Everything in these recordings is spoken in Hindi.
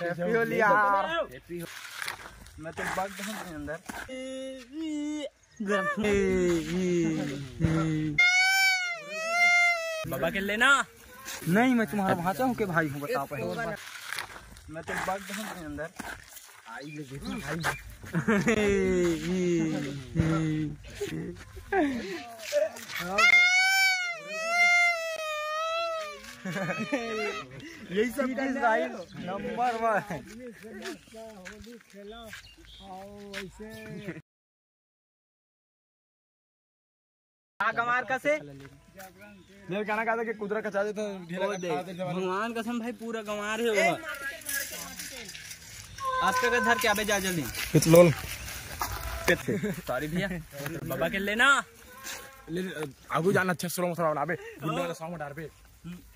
हैप्पी होली यार। हैप्पी हो। मैं तो बग हूं अंदर। बाबा के लेना नहीं, मैं तुम्हारा भांचा हूँ के भाई हूँ, बता पाए। मैं तो बग हूं अंदर। आई ले देखो भाई। यही सब चीज भाई नंबर 1। होली खेला आओ ऐसे कमार का से मेरे गाना गा दे कि कुदरा कचा दे तो भगवान कसम भाई पूरा गंवार है वो। आज का धर के आबे जा जल्दी लोल सॉरी भैया। बाबा के लेना आगू जाना अच्छा सुरो मत बनाबे गुंडा वाला सॉन्ग डाल पे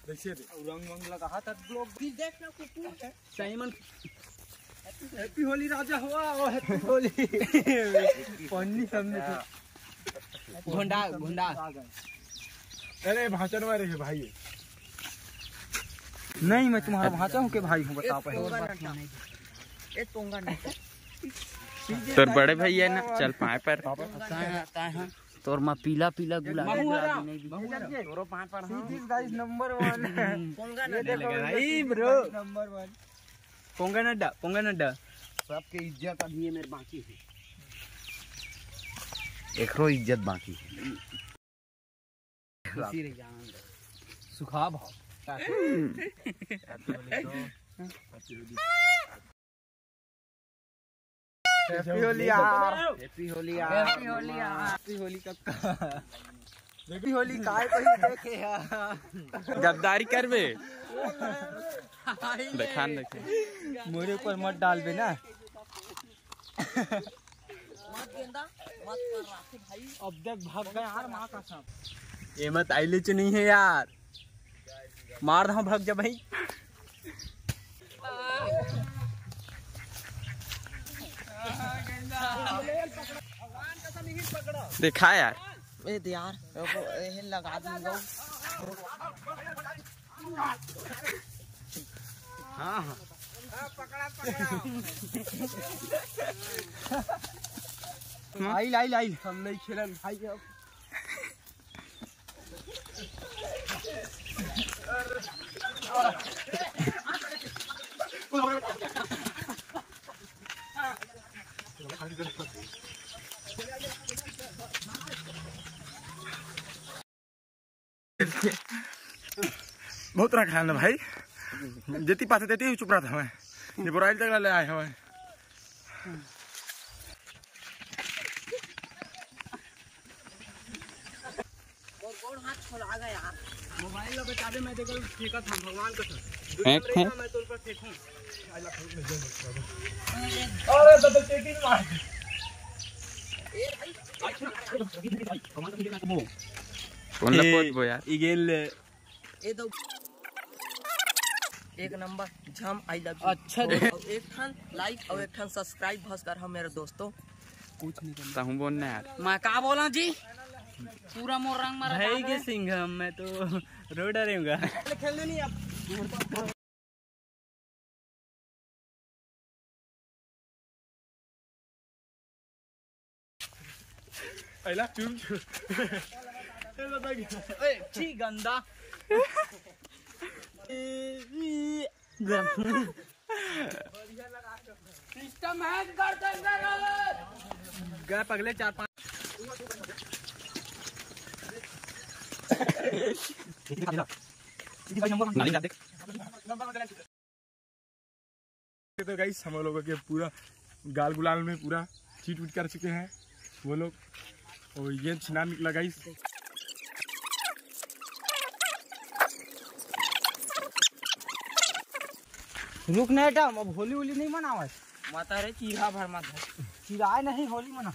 देखिए रंग वंग लगा हाथ ब्लॉग भी देखना कुकू साइमन। हैप्पी होली राजा हुआ और हैप्पी होली पन्नी सामने थे घोंडा घोंडा। अरे भाषण में रहे भाई। नहीं, मैं तुम्हारा भांचा हूँ के भाई हूँ, बता पाए। तो बड़े भैया ना चल पाए पर तोर मां पीला पीला गुलाब तोरो पांच पर गाइस नंबर 1 ये देखो भाई ब्रो नंबर 1 पोंगा नड्डा सबके इज्जत अभी मेरे बाकी है। एकरो इज्जत बाकी है। सुखा भाव हैप्पी होली यार। हैप्पी होली यार। हैप्पी होली यार। हैप्पी होली कब का हैप्पी होली काय कोई देखे यार। गद्दारी करबे देखान देखे मोरे ऊपर मत डालबे ना। अब देख भाग गए यार माँ का सब। ये मत आइले च नहीं है यार, मार दो भाग जा भाई। देखा यार ए यार लगा दूंगा। हाँ हाँ आई हम नहीं खेलन भाई। अब बहुत तरह खाना भाई जेती पाते देती चुप रहा था मैं ये बोराइल तक ले आए हमें। मोबाइल लो बचा दे। मैं देखो फेंका था भगवान का मैं तो ऊपर फेंकूं। अरे तो चेकिंग मार कौन लपोत बो यार ई गेल ए तो एक नंबर झम आई लव यू। अच्छा एक ठन लाइक और एक ठन सब्सक्राइब भस कर हम मेरे दोस्तों कुछ नहीं करता हूं बोलना यार। मैं का बोला जी पूरा मोर रंग मारा भाई के सिंह मैं तो रो डरूंगा। खेलने नहीं अब आइला तुम ए छी गंदा सिस्टम हैक कर देंगे गए पगले 4-5 तो गाइस हम लोगों के पूरा गाल गुलाल में पूरा चीट उट कर चुके हैं वो लोग और ये छिना निकला गाइस। रुक नहीं टाइम अब होली होली नहीं मनावा माता रे चीरा भर मत चिराए नहीं होली मना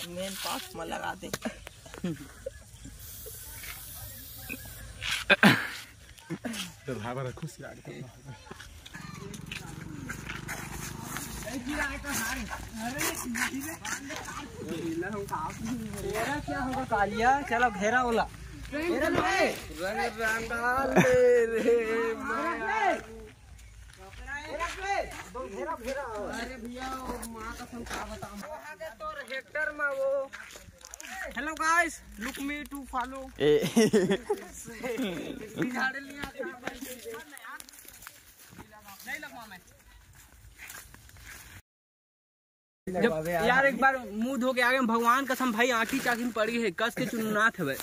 मेन पास में लगा दे। तो भाई बड़ा खुश यार क्या होगा कालिया, चलो घेरा वाला रंग रंगा ले रे अरे भैया माँ कसम का बताऊं तो हेक्टर में वो hello guys look me to follow यार एक बार मुंह धो के आगे भगवान कसम भाई आँखी चाखी में पड़ी है कस के चुनाथ है भाई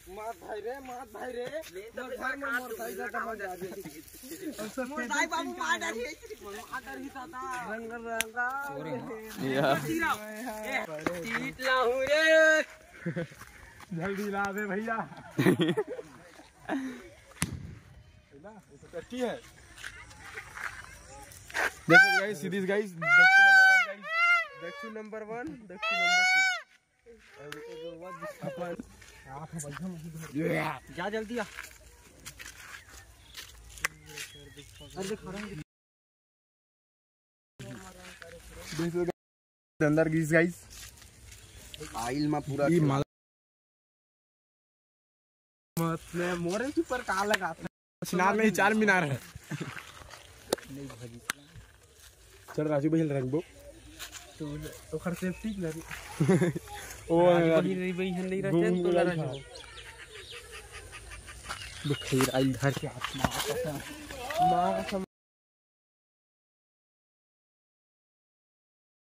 मात भाई रे घर में मोर भाई का मजा आ गई मोर भाई बाबू मार डाली रंग रंगा टीट लाऊं रे जल्दी ला दे भैया कच्ची है देखो गाइस सीरीज गाइस दक्षिण नंबर 1 दक्षिण नंबर 2 जा जल्दी आ अंदर गीस गाइस आइल में पूरा मोरे के ऊपर का लगा चिनार नहीं 4 मीनार है चल राजू भाई रंगबो तो खर सेफ्टी लगी ओ नहीं भाई नहीं रहते तो लगा बखैर आइल धर के हाथ मां कसम